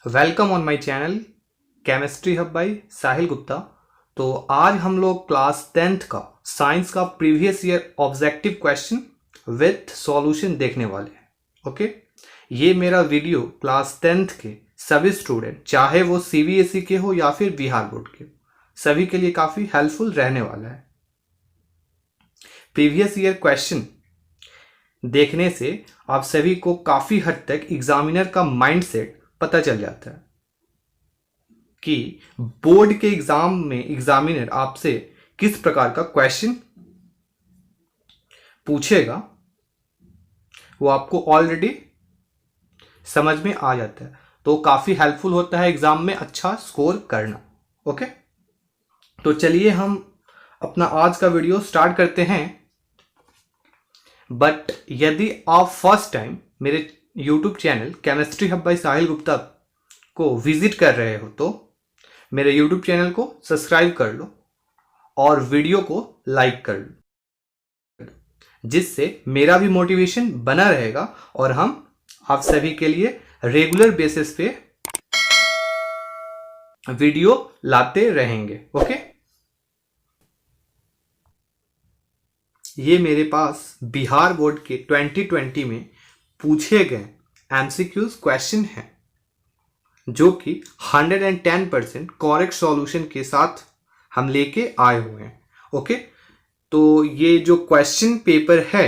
Welcome on my channel chemistry hub by Sahil Gupta. तो आज हम लोग क्लास 10th का साइंस का previous year objective question with solution देखने वाले हैं। ओके, ये मेरा वीडियो क्लास 10th के सभी स्टूडेंट, चाहे वो सीबीएसई के हो या फिर बिहार बोर्ड के, सभी के लिए काफ़ी हेल्पफुल रहने वाला है। प्रीवियस ईयर क्वेश्चन देखने से आप सभी को काफ़ी हद तक एग्जामिनर का माइंडसेट पता चल जाता है कि बोर्ड के एग्जाम में एग्जामिनर आपसे किस प्रकार का क्वेश्चन पूछेगा, वो आपको ऑलरेडी समझ में आ जाता है। तो काफ़ी हेल्पफुल होता है एग्जाम में अच्छा स्कोर करना। ओके, तो चलिए हम अपना आज का वीडियो स्टार्ट करते हैं। बट यदि आप फर्स्ट टाइम मेरे YouTube channel chemistry hub by Sahil Gupta को विजिट कर रहे हो तो मेरे यूट्यूब चैनल को सब्सक्राइब कर लो और वीडियो को लाइक कर लो, जिससे मेरा भी मोटिवेशन बना रहेगा और हम आप सभी के लिए रेगुलर बेसिस पे वीडियो लाते रहेंगे। ओके, ये मेरे पास बिहार बोर्ड के 2020 में पूछे गए एमसीक्यूज क्वेश्चन हैं, जो कि 110% करेक्ट सॉल्यूशन के साथ हम लेके आए हुए हैं। ओके, तो ये जो क्वेश्चन पेपर है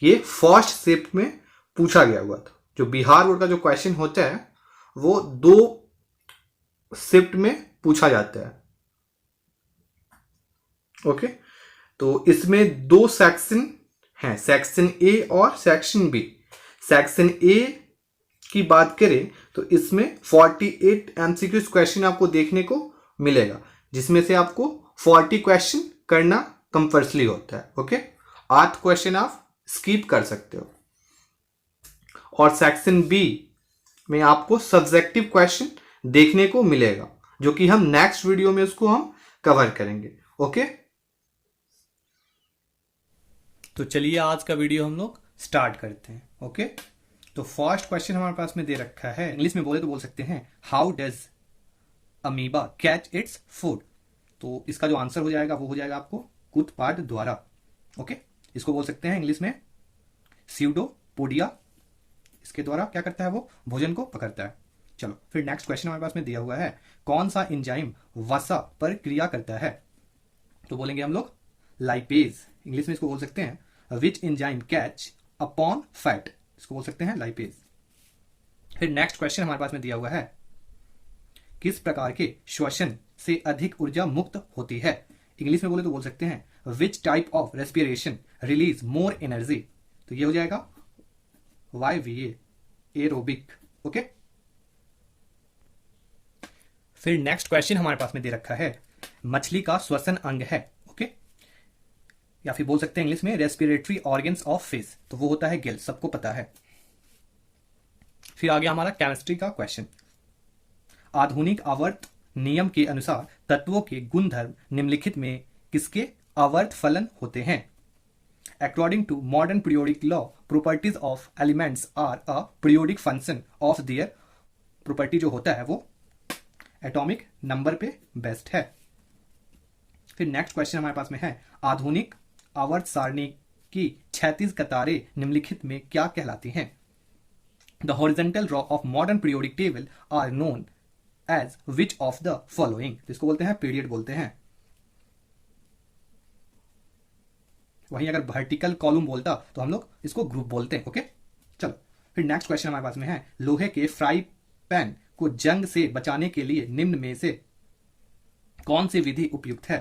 ये फर्स्ट शिफ्ट में पूछा गया हुआ था। जो बिहार बोर्ड का जो क्वेश्चन होता है वो 2 शिफ्ट में पूछा जाता है। ओके, तो इसमें 2 सेक्शन हैं, सेक्शन ए और सेक्शन बी। सेक्शन ए की बात करें तो इसमें 48 एमसीक्यूज क्वेश्चन आपको देखने को मिलेगा, जिसमें से आपको 40 क्वेश्चन करना कंपल्सरी होता है। ओके, 8 क्वेश्चन आप स्किप कर सकते हो। और सेक्शन बी में आपको सब्जेक्टिव क्वेश्चन देखने को मिलेगा, जो कि हम नेक्स्ट वीडियो में उसको हम कवर करेंगे। ओके, तो चलिए आज का वीडियो हम लोग स्टार्ट करते हैं। ओके, तो फर्स्ट क्वेश्चन हमारे पास में दे रखा है, इंग्लिश में बोले तो बोल सकते हैं how does amoeba catch its food. तो इसका जो आंसर हो जाएगा वो हो जाएगा आपको कूदपाद द्वारा। ओके, इसको बोल सकते हैं इंग्लिश में स्यूडोपोडिया। इसके द्वारा क्या करता है, वो भोजन को पकड़ता है। चलो फिर नेक्स्ट क्वेश्चन हमारे पास में दिया हुआ है, कौन सा एंजाइम वसा पर क्रिया करता है। तो बोलेंगे हम लोग लाइपेज। इंग्लिश में इसको बोल सकते हैं which enzyme catch upon fat. इसको बोल सकते हैं लाइपेज। फिर नेक्स्ट क्वेश्चन हमारे पास में दिया हुआ है, किस प्रकार के श्वसन से अधिक ऊर्जा मुक्त होती है। इंग्लिश में बोले तो बोल सकते हैं which type of respiration release more energy. तो ये हो जाएगा YVA, एरोबिक। ओके, फिर नेक्स्ट क्वेश्चन हमारे पास में दे रखा है, मछली का श्वसन अंग है। ओके, या फिर बोल सकते हैं इंग्लिश में रेस्पिरेटरी ऑर्गन्स ऑफ फिश। तो वो होता है गिल, सबको पता है। फिर आ गया हमारा केमिस्ट्री का क्वेश्चन, आधुनिक आवर्त नियम के अनुसार तत्वों के गुणधर्म निम्नलिखित में किसके आवर्त फलन होते हैं। According to modern periodic law, properties of elements are a periodic function of their. Property जो होता है वो एटॉमिक नंबर पे बेस्ड है। फिर नेक्स्ट क्वेश्चन हमारे पास में है, आधुनिक आवर्त सारणी की 36 कतारें निम्नलिखित में क्या कहलाती हैं। The horizontal row of modern periodic table are known as which of the following. जिसको बोलते हैं पीरियड बोलते हैं। वहीं अगर वर्टिकल कॉलम बोलता तो हम लोग इसको ग्रुप बोलते हैं। ओके, चलो फिर नेक्स्ट क्वेश्चन हमारे पास में है, लोहे के फ्राई पैन को जंग से बचाने के लिए निम्न में से कौन सी विधि उपयुक्त है।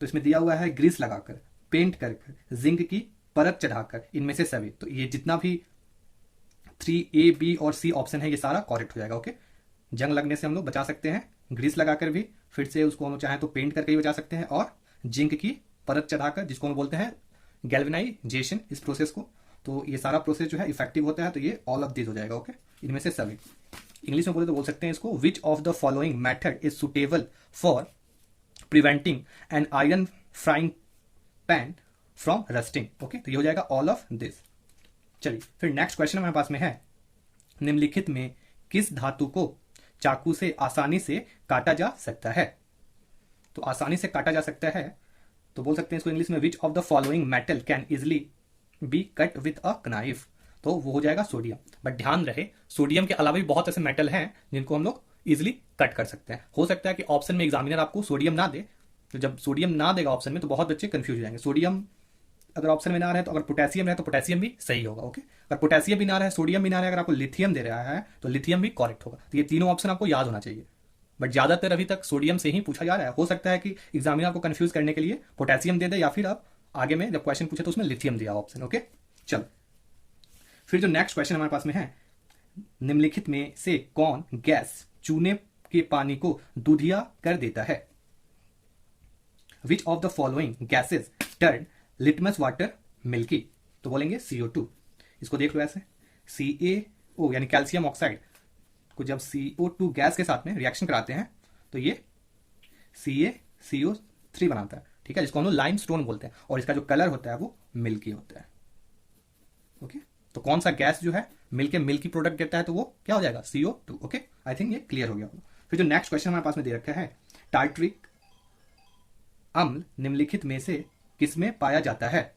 तो इसमें दिया हुआ है ग्रीस लगाकर, पेंट कर, जिंक की परत चढ़ाकर, इनमें से सभी। तो ये जितना भी 3A, B और C ऑप्शन है ये सारा करेक्ट हो जाएगा। ओके, जंग लगने से हम लोग बचा सकते हैं ग्रीस लगाकर भी, फिर से उसको हम चाहें तो पेंट करके भी बचा सकते हैं, और जिंक की परत चढ़ाकर, जिसको हम बोलते हैं गैल्वेनाइजेशन, इस प्रोसेस को। तो ये सारा प्रोसेस जो है इफेक्टिव होता है। तो ये ऑल ऑफ दिस हो जाएगा। ओके, इनमें से सभी। इंग्लिश में बोले तो बोल सकते हैं इसको विच of the following method is suitable for preventing an iron frying pan from rusting. Okay, तो ये हो जाएगा ऑल ऑफ दिस। चलिए फिर नेक्स्ट क्वेश्चन हमारे पास में है, निम्नलिखित में किस धातु को चाकू से आसानी से काटा जा सकता है? तो आसानी से काटा जा सकता है तो बोल सकते हैं इसको इंग्लिश में, विच of the following metal can easily be cut with a knife? तो वो हो जाएगा सोडियम। बट ध्यान रहे, सोडियम के अलावा भी बहुत ऐसे मेटल हैं जिनको हम लोग इजिली कट कर सकते हैं। हो सकता है कि ऑप्शन में एग्जामिनर आपको सोडियम ना दे, तो जब सोडियम ना देगा ऑप्शन में तो बहुत बच्चे कंफ्यूज हो जाएंगे। सोडियम अगर ऑप्शन में ना रहे तो अगर पोटेशियम रहे तो पोटेशियम भी सही होगा। ओके, अगर पोटेशियम भी ना रहे, सोडियम भी ना रहे, अगर आपको लिथियम दे रहा है तो लिथियम भी करेक्ट होगा। तो ये तीनों ऑप्शन आपको याद होना चाहिए। बट ज्यादातर अभी तक सोडियम से ही पूछा जा रहा है। हो सकता है कि एग्जामिनर आपको कंफ्यूज करने के लिए पोटेशियम दे दे, या फिर आप आगे में जब क्वेश्चन पूछे तो उसमें लिथियम दिया ऑप्शन। ओके, चलो फिर जो नेक्स्ट क्वेश्चन हमारे पास में है, निम्नलिखित में से कौन गैस चूने के पानी को दूधिया कर देता है? विच of the following gases turn litmus water milky? तो बोलेंगे CO2। इसको देख लो ऐसे, CaO यानी कैल्शियम ऑक्साइड को जब CO2 गैस के साथ में रिएक्शन कराते हैं तो ये CaCO3 बनाता है, ठीक है, जिसको हम लोग लाइम स्टोन बोलते हैं, और इसका जो कलर होता है वो मिल्की होता है। ओके, तो कौन सा गैस जो है मिलके मिल्की प्रोडक्ट देता है तो वो क्या हो जाएगा? CO2। ओके, आई थिंक ये क्लियर हो गया। फिर जो नेक्स्ट क्वेश्चन हमारे पास में दे रखा है, टार्ट्रिक अम्ल निम्नलिखित में से किसमें पाया जाता है?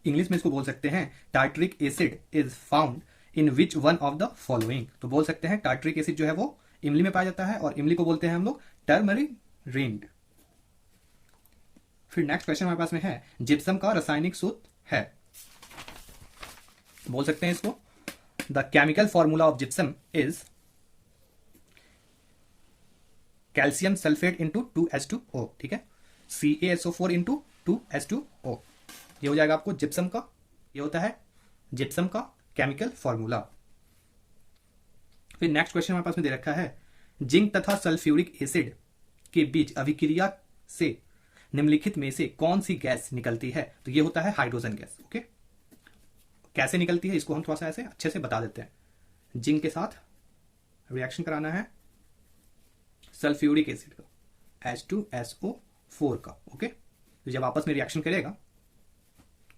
इंग्लिश में इसको बोल सकते हैं tartaric acid is found in which one of the following? तो बोल सकते हैं टार्ट्रिक एसिड जो है वो इमली में पाया जाता है, और इमली को बोलते हैं हम लोग टर्मरिन। फिर नेक्स्ट क्वेश्चन हमारे पास में है, जिप्सम का रासायनिक सूत्र है? बोल सकते हैं इसको, the chemical formula of gypsum is calcium sulphate into 2H2O, ठीक है, CaSO4 इंटू 2H2O। ये हो जाएगा आपको जिप्सम का, ये होता है जिप्सम का केमिकल फॉर्मूला। फिर नेक्स्ट क्वेश्चन हमारे पास में दे रखा है, जिंक तथा सल्फ्यूरिक एसिड के बीच अभिक्रिया से निम्नलिखित में से कौन सी गैस निकलती है? तो ये होता है हाइड्रोजन गैस। ओके, कैसे निकलती है इसको हम थोड़ा सा ऐसे अच्छे से बता देते हैं। जिंक के साथ रिएक्शन कराना है सल्फ्यूरिक एसिड का, H2SO4 का। ओके, तो जब आपस में रिएक्शन करेगा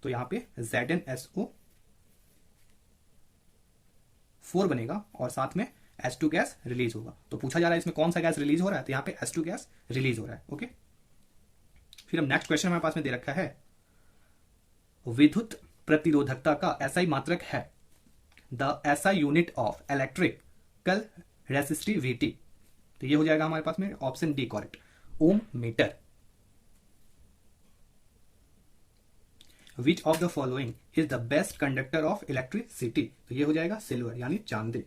तो यहां पे ZnSO4 बनेगा और साथ में H2 गैस रिलीज होगा। तो पूछा जा रहा है इसमें कौन सा गैस रिलीज हो रहा है, तो यहां पे H2 गैस रिलीज हो रहा है। ओके, फिर हम नेक्स्ट क्वेश्चन हमारे पास में दे रखा है, विद्युत प्रतिरोधकता का SI मात्रक है? The SI unit of electrical resistivity. तो ये हो जाएगा हमारे पास में option D correct, ohm metre. Which of the following is the best conductor of electricity? तो ये हो जाएगा सिल्वर यानी चांदी।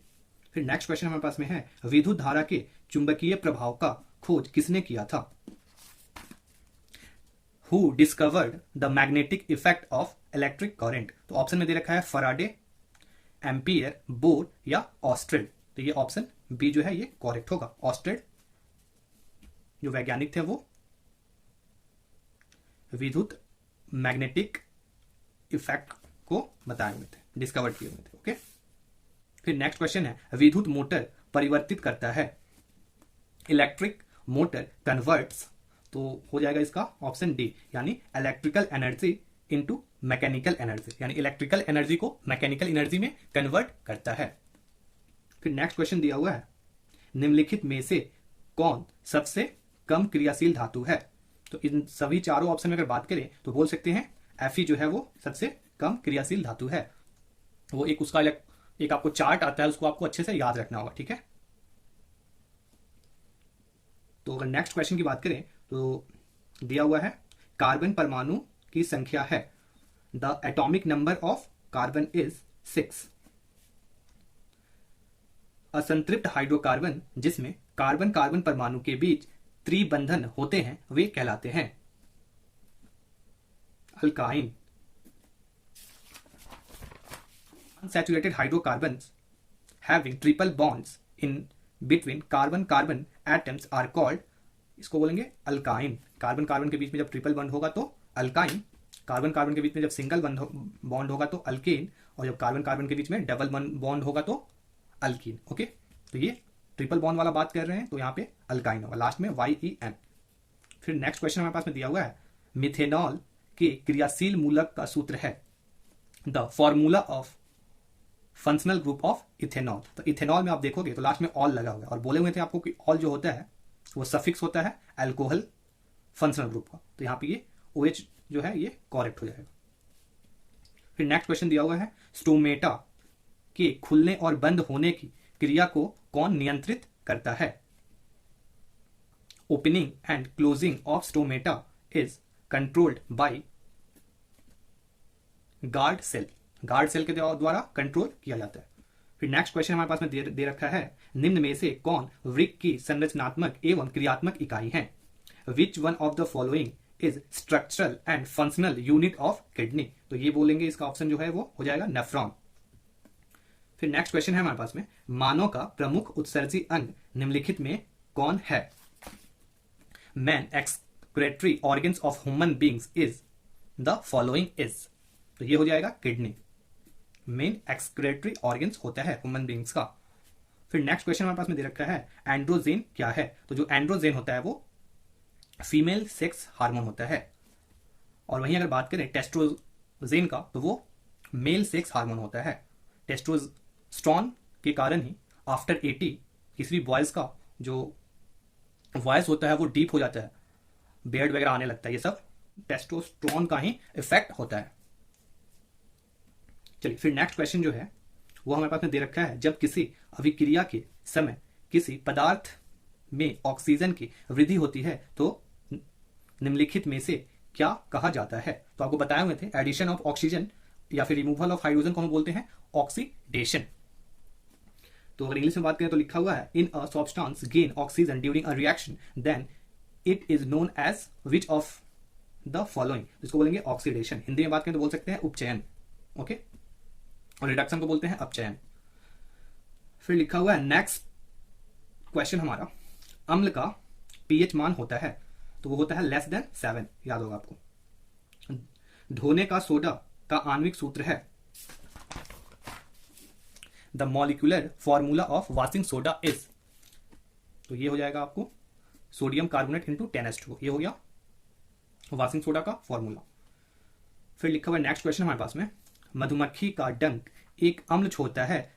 फिर नेक्स्ट क्वेश्चन हमारे पास में है, विद्युत धारा के चुंबकीय प्रभाव का खोज किसने किया था? Who discovered the magnetic effect of electric current? तो ऑप्शन में दे रखा है फराडे, एम्पियर, बोर या ऑस्ट्रेड। तो ये ऑप्शन बी जो है ये करेक्ट होगा। ऑस्ट्रेड जो वैज्ञानिक थे वो विद्युत मैग्नेटिक इफेक्ट को बताए हुए थे, डिस्कवर किए हुए थे। ओके, फिर नेक्स्ट क्वेश्चन है, विद्युत मोटर परिवर्तित करता है? इलेक्ट्रिक मोटर कन्वर्ट्स, तो हो जाएगा इसका ऑप्शन डी, यानी electrical energy into mechanical energy, यानी इलेक्ट्रिकल एनर्जी को मैकेनिकल एनर्जी में कन्वर्ट करता है। फिर नेक्स्ट क्वेश्चन दिया हुआ है, निम्नलिखित में से कौन सबसे कम क्रियाशील धातु है? तो इन सभी चारों ऑप्शन में अगर बात करें तो बोल सकते हैं Fe जो है वो सबसे कम क्रियाशील धातु है। वो एक उसका एक आपको चार्ट आता है, उसको आपको अच्छे से याद रखना होगा, ठीक है। तो अगर नेक्स्ट क्वेश्चन की बात करें तो दिया हुआ है, कार्बन परमाणु की संख्या है, the atomic number of carbon is 6। असंतृप्त हाइड्रोकार्बन जिसमें कार्बन कार्बन परमाणु के बीच त्रिबंधन होते हैं वे कहलाते हैं alkyne. Unsaturated hydrocarbons having triple bonds in between carbon carbon atoms are called, इसको बोलेंगे अल्काइन। कार्बन कार्बन के बीच में जब ट्रिपल बॉन्ड होगा तो अल्काइन, कार्बन कार्बन के बीच में जब सिंगल बॉन्ड होगा तो अल्केन, और जब कार्बन कार्बन के बीच में डबल बॉन्ड होगा तो अल्कीन। ओके, तो ये ट्रिपल बॉन्ड वाला बात कर रहे हैं तो यहाँ पे अल्काइन होगा, लास्ट में YEN। फिर नेक्स्ट क्वेश्चन हमारे पास में दिया हुआ है, मिथेनॉल के क्रियाशील मूलक का सूत्र है, the formula of functional group of ethanol. तो इथेनॉल में आप देखोगे तो लास्ट में ऑल लगा हुआ है और बोले हुए थे आपको कि ऑल जो होता है वो सफिक्स होता है अल्कोहल फंक्शनल ग्रुप का। तो यहाँ पे ये OH जो है ये करेक्ट हो जाएगा। फिर नेक्स्ट क्वेश्चन दिया हुआ है स्टोमेटा के खुलने और बंद होने की क्रिया को कौन नियंत्रित करता है? Opening and closing of stomata is controlled by guard cell. Guard cell के द्वारा कंट्रोल किया जाता है। फिर नेक्स्ट क्वेश्चन हमारे पास में दे रखा है निम्न में से कौन वृक्क की संरचनात्मक एवं क्रियात्मक इकाई है? Which one of the following is structural and functional unit of kidney. तो ये बोलेंगे इसका ऑप्शन जो है वो हो जाएगा नेफ्रॉन। फिर नेक्स्ट क्वेश्चन है हमारे पास में मानव का प्रमुख उत्सर्जी अंग निम्नलिखित में कौन है? Man excretory organs of human beings is the following is. तो ये हो जाएगा किडनी। मेन एक्सक्रेटरी ऑर्गन्स होता है ह्यूमन बींग्स का। फिर नेक्स्ट क्वेश्चन हमारे पास में दे रखा है एंड्रोजेन क्या है? तो जो एंड्रोजेन होता है वो फीमेल सेक्स हार्मोन होता है और वहीं अगर बात करें टेस्टोस्टेरोन का तो वो मेल सेक्स हार्मोन होता है। टेस्टोस्टेरोन के कारण ही आफ्टर 80 किसी भी बॉयज का जो वॉइस होता है वो डीप हो जाता है, बियर्ड वगैरह आने लगता है। ये सब टेस्टोस्टेरोन का ही इफेक्ट होता है। चलिए फिर नेक्स्ट क्वेश्चन जो है वो हमारे पास में दे रखा है जब किसी अभिक्रिया के समय किसी पदार्थ में ऑक्सीजन की वृद्धि होती है तो निम्नलिखित में से क्या कहा जाता है? तो आपको बताए हुए थे एडिशन ऑफ ऑक्सीजन या फिर रिमूवल ऑफ हाइड्रोजन को हम बोलते हैं ऑक्सीडेशन। तो अगर इंग्लिश में बात करें तो लिखा हुआ है in a substance gain oxygen during a reaction then it is known as which of the following. इसको बोलेंगे ऑक्सीडेशन। हिंदी में बात करें तो बोल सकते हैं उपचयन। ओके, और रिडक्शन को बोलते हैं अपचयन। फिर लिखा हुआ है नेक्स्ट क्वेश्चन हमारा अम्ल का पीएच मान होता है तो वो होता है लेस देन 7। याद होगा आपको। धोने का सोडा का आणविक सूत्र है the molecular formula of washing soda is. तो ये हो जाएगा आपको सोडियम कार्बोनेट इंटू 10H2। ये हो गया वॉशिंग सोडा का फॉर्मूला। फिर लिखा हुआ नेक्स्ट क्वेश्चन हमारे पास में मधुमक्खी का डंक एक अम्ल छोड़ता है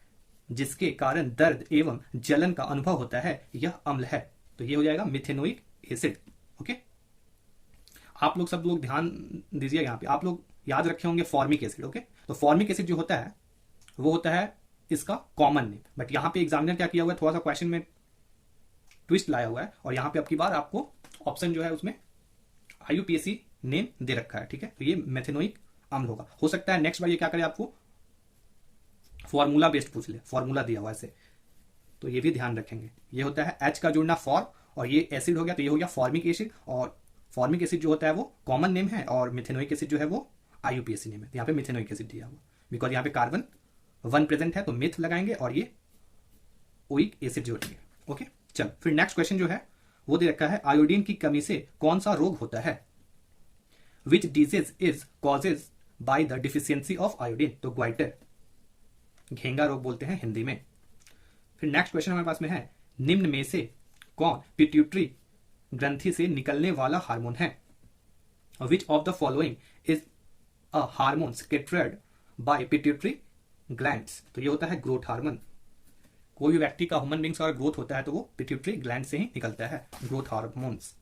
जिसके कारण दर्द एवं जलन का अनुभव होता है, यह अम्ल है। तो ये हो जाएगा मिथेनोइक एसिड। ओके, आप लोग सब लोग ध्यान दीजिए यहाँ पे, आप लोग याद रखे होंगे फॉर्मिक एसिड। ओके, तो फॉर्मिक एसिड जो होता है वो होता है इसका कॉमन नेम, बट यहाँ पे एग्जामिनर क्या किया हुआ है थोड़ा सा क्वेश्चन में ट्विस्ट लाया हुआ है और यहाँ पे अब की बार आपको ऑप्शन जो है उसमें IUPAC नेम दे रखा है। ठीक है, तो ये मेथेनोइक अम्ल होगा। हो सकता है नेक्स्ट बार ये क्या करे आपको फॉर्मूला बेस्ड पूछ ले, फॉर्मूला दिया हुआ ऐसे, तो ये भी ध्यान रखेंगे। ये होता है H का जुड़ना फॉर और ये एसिड हो गया तो ये हो गया फॉर्मिक एसिड। और फॉर्मिक एसिड जो होता है वो कॉमन नेम है और मिथेनोइक एसिड जो है वो IUPAC नेम है। यहाँ पे मिथेनोइक एसिड दिया हुआ बिकॉज यहाँ पे कार्बन 1 प्रेजेंट है तो मिथ लगाएंगे और ये ओइक एसिड जोड़ेंगे। ओके, चल फिर नेक्स्ट क्वेश्चन जो है वो दे रखा है आयोडीन की कमी से कौन सा रोग होता है? Which disease is causes by the deficiency of iodine. तो ग्वाइटर, घेंगा रोग बोलते हैं हिंदी में। फिर नेक्स्ट क्वेश्चन हमारे पास में है निम्न में से कौन पिट्यूटरी ग्रंथि से निकलने वाला हार्मोन है? विच of the following is a hormone secreted bye pituitary glands. तो ये होता है ग्रोथ हार्मोन। कोई भी व्यक्ति का ह्यूमन बींग्स का ग्रोथ होता है तो वो पिट्यूटरी ग्लैंड से ही निकलता है, ग्रोथ हार्मोन्स।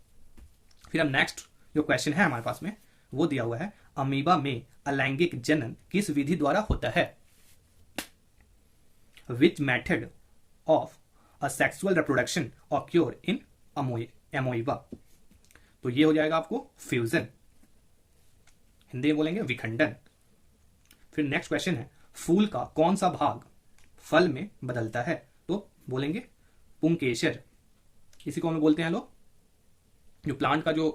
फिर अब नेक्स्ट जो क्वेश्चन है हमारे पास में वो दिया हुआ है अमीबा में अलैंगिक जनन किस विधि द्वारा होता है? Which method of asexual reproduction occur in amoeba. तो ये हो जाएगा आपको फ्यूजन, हिंदी में बोलेंगे विखंडन। फिर नेक्स्ट क्वेश्चन है फूल का कौन सा भाग फल में बदलता है? तो बोलेंगे पुंकेसर। इसी को हम बोलते हैं लोग जो प्लांट का जो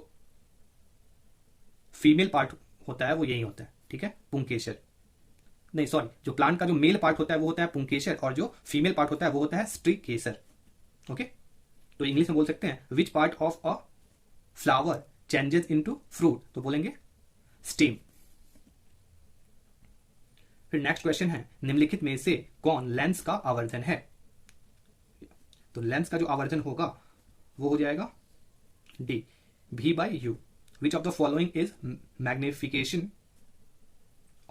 फीमेल पार्ट होता है वो यही होता है। ठीक है, पुंकेसर नहीं सॉरी, जो प्लांट का जो मेल पार्ट होता है वो होता है पुंकेसर और जो फीमेल पार्ट होता है वो होता है स्ट्रीकेसर। ओके, तो इंग्लिश में बोल सकते हैं which part of a flower changes into fruit. तो बोलेंगे स्टेम। फिर नेक्स्ट क्वेश्चन है निम्नलिखित में से कौन लेंस का आवर्धन है? तो लेंस का जो आवर्धन होगा वो हो जाएगा D, V/U। Which of the following is magnification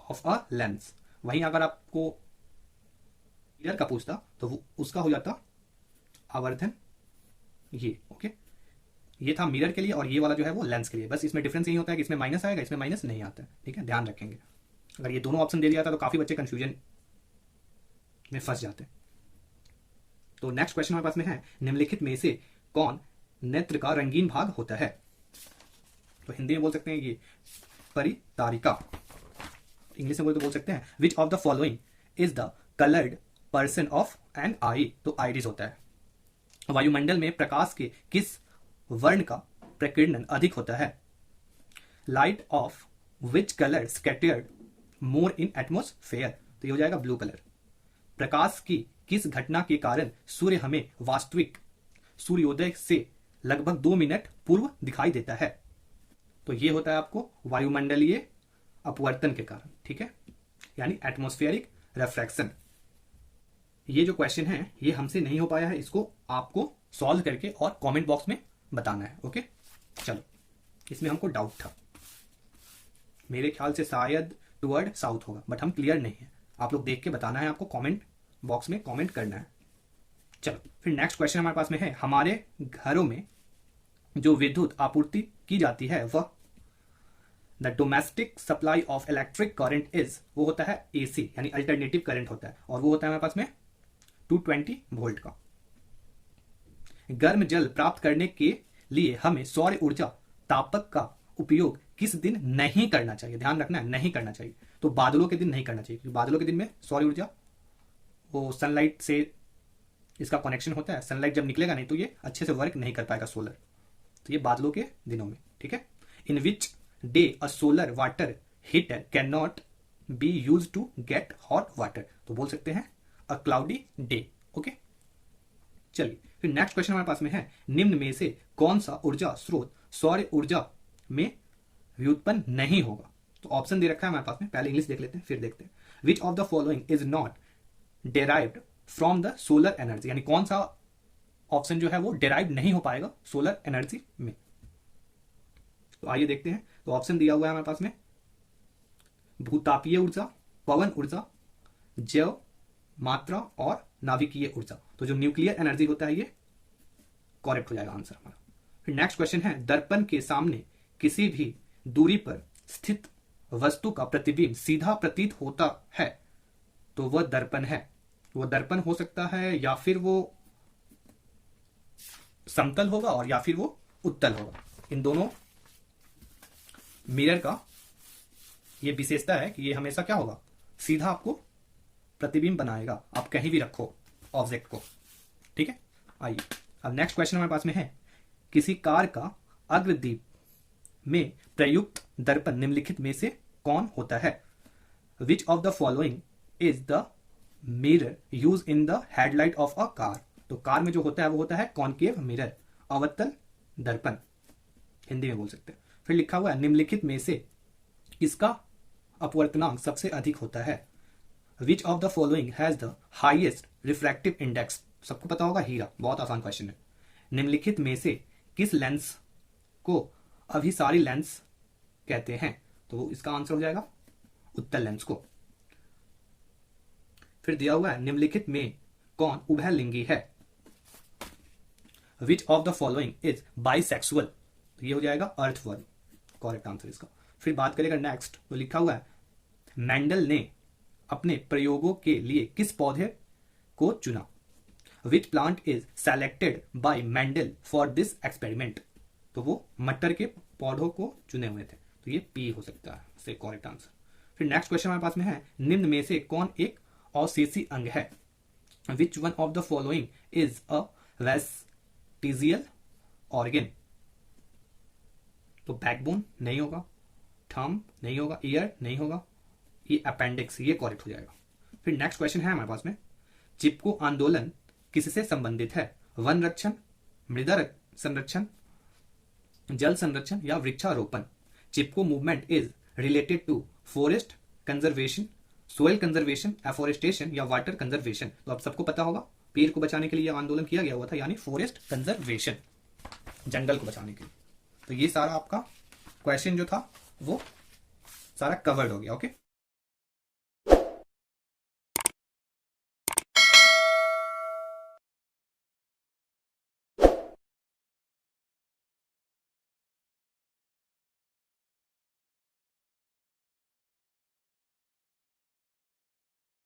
of a lens. वहीं अगर आपको मिरर का पूछता तो वो उसका हो जाता आवर्धन ये। ओके, ये था मिरर के लिए और ये वाला जो है वो लेंस के लिए। बस इसमें डिफरेंस यही होता है कि इसमें माइनस आएगा, इसमें माइनस नहीं आता है। ठीक है, ध्यान रखेंगे। अगर ये दोनों ऑप्शन दे दिया था तो काफी बच्चे कंफ्यूजन में फंस जाते हैं। तो नेक्स्ट क्वेश्चन हमारे पास में है, निम्नलिखित में से कौन नेत्र का रंगीन भाग होता है? तो हिंदी में बोल सकते हैं ये परितारिका, इंग्लिश में बोल तो बोल सकते हैं which of the following is the coloured portion of an eye. तो आइरिस होता है। वायुमंडल में प्रकाश के किस वर्ण का प्रकीर्णन अधिक होता है? Light of which colour scattered more in atmosphere. तो ये हो जाएगा ब्लू कलर। प्रकाश की किस घटना के कारण सूर्य हमें वास्तविक सूर्योदय से लगभग 2 मिनट पूर्व दिखाई देता है? तो ये होता है आपको वायुमंडलीय अपवर्तन के कारण। ठीक है, यानी एटमॉस्फेरिक रिफ्रैक्शन। ये जो क्वेश्चन है ये हमसे नहीं हो पाया है, इसको आपको सॉल्व करके और कमेंट बॉक्स में बताना है। ओके, चलो, इसमें हमको डाउट था, मेरे ख्याल से शायद टुवर्ड साउथ होगा, बट हम क्लियर नहीं है। आप लोग देख के बताना है, आपको कमेंट बॉक्स में कमेंट करना है। चलो, फिर नेक्स्ट क्वेश्चन हमारे पास में है, हमारे घरों में जो विद्युत आपूर्ति की जाती है वह the domestic supply of electric current is, वो होता है एसी यानी अल्टरनेटिव करंट होता है, और वो होता है हमारे पास में 220 वोल्ट का। गर्म जल प्राप्त करने के लिए हमें सौर ऊर्जा तापक का उपयोग किस दिन नहीं करना चाहिए? ध्यान रखना है, नहीं करना चाहिए। तो बादलों के दिन नहीं करना चाहिए, क्योंकि बादलों के दिन में सौर ऊर्जा वो सनलाइट से इसका कनेक्शन होता है, सनलाइट जब निकलेगा नहीं तो ये अच्छे से वर्क नहीं कर पाएगा सोलर। तो ये बादलों के दिनों में। ठीक है, in which day a solar water heater can not be use to get hot water. तो बोल सकते हैं अ क्लाउडी डे। ओके, चलिए फिर नेक्स्ट क्वेश्चन हमारे पास में है, निम्न में से कौन सा ऊर्जा स्रोत सौर ऊर्जा में व्युत्पन्न नहीं होगा? तो ऑप्शन दे रखा है हमारे पास में, पहले इंग्लिश देख लेते हैं फिर देखते हैं। Which of the following is not derived from the solar energy, यानी कौन सा ऑप्शन जो है वो डेराइव नहीं हो पाएगा सोलर एनर्जी में। तो आइए देखते हैं। तो ऑप्शन दिया हुआ है हमारे पास में, भूतापीय ऊर्जा, पवन ऊर्जा, जैव मात्रा और नाभिकीय ऊर्जा। तो जो न्यूक्लियर एनर्जी होता है ये करेक्ट हो जाएगा आंसर हमारा। फिर नेक्स्ट क्वेश्चन है, दर्पण के सामने किसी भी दूरी पर स्थित वस्तु का प्रतिबिंब सीधा प्रतीत होता है तो वह दर्पण है। वो दर्पण हो सकता है या फिर वो समतल होगा और या फिर वो उत्तल होगा। इन दोनों मिरर का ये विशेषता है कि ये हमेशा क्या होगा, सीधा आपको प्रतिबिंब बनाएगा, आप कहीं भी रखो ऑब्जेक्ट को। ठीक है, आइए अब नेक्स्ट क्वेश्चन हमारे पास में है, किसी कार का अग्रदीप में प्रयुक्त दर्पण निम्नलिखित में से कौन होता है? विच of the following is the mirror use in the headlight of a car. तो कार में जो होता है वो होता है कॉनकेव मिरर, अवतल दर्पण हिंदी में बोल सकते हैं। फिर लिखा हुआ है, निम्नलिखित में से किसका अपवर्तनांक सबसे अधिक होता है? विच of the following has the highest refractive index. सबको पता होगा हीरा, बहुत आसान क्वेश्चन है। निम्नलिखित में से किस लेंस को अभिसारी लेंस कहते हैं? तो इसका आंसर हो जाएगा उत्तल लेंस को। फिर दिया हुआ है, निम्नलिखित में कौन उभयलिंगी है? विच of the following is bisexual. तो ये हो जाएगा अर्थवर्म, करेक्ट आंसर इसका। फिर बात करेगा नेक्स्ट, तो लिखा हुआ है, मेंडल ने अपने प्रयोगों के लिए किस पौधे को चुना? Which plant is selected bye Mendel for this experiment. तो वो मटर के पौधों को चुने हुए थे, तो ये पी हो सकता है से करेक्ट आंसर। फिर नेक्स्ट क्वेश्चन हमारे पास में है, निम्न में से कौन एक अवशेषी अंग है? Which one of the following is a vestigial organ. तो बैकबोन नहीं होगा, थंब नहीं होगा, ईयर नहीं होगा, ये अपेंडिक्स, ये करेक्ट हो जाएगा। फिर नेक्स्ट क्वेश्चन है हमारे पास में, चिपको आंदोलन किससे संबंधित है? वन रक्षण, मृदा संरक्षण, जल संरक्षण या वृक्षारोपण। Chipko movement is related to forest conservation, soil conservation, afforestation या वाटर कंजर्वेशन। तो आप सबको पता होगा पेड़ को बचाने के लिए आंदोलन किया गया हुआ था, यानी फॉरेस्ट कंजर्वेशन, जंगल को बचाने के लिए। तो ये सारा आपका क्वेश्चन जो था वो सारा कवर्ड हो गया। ओके,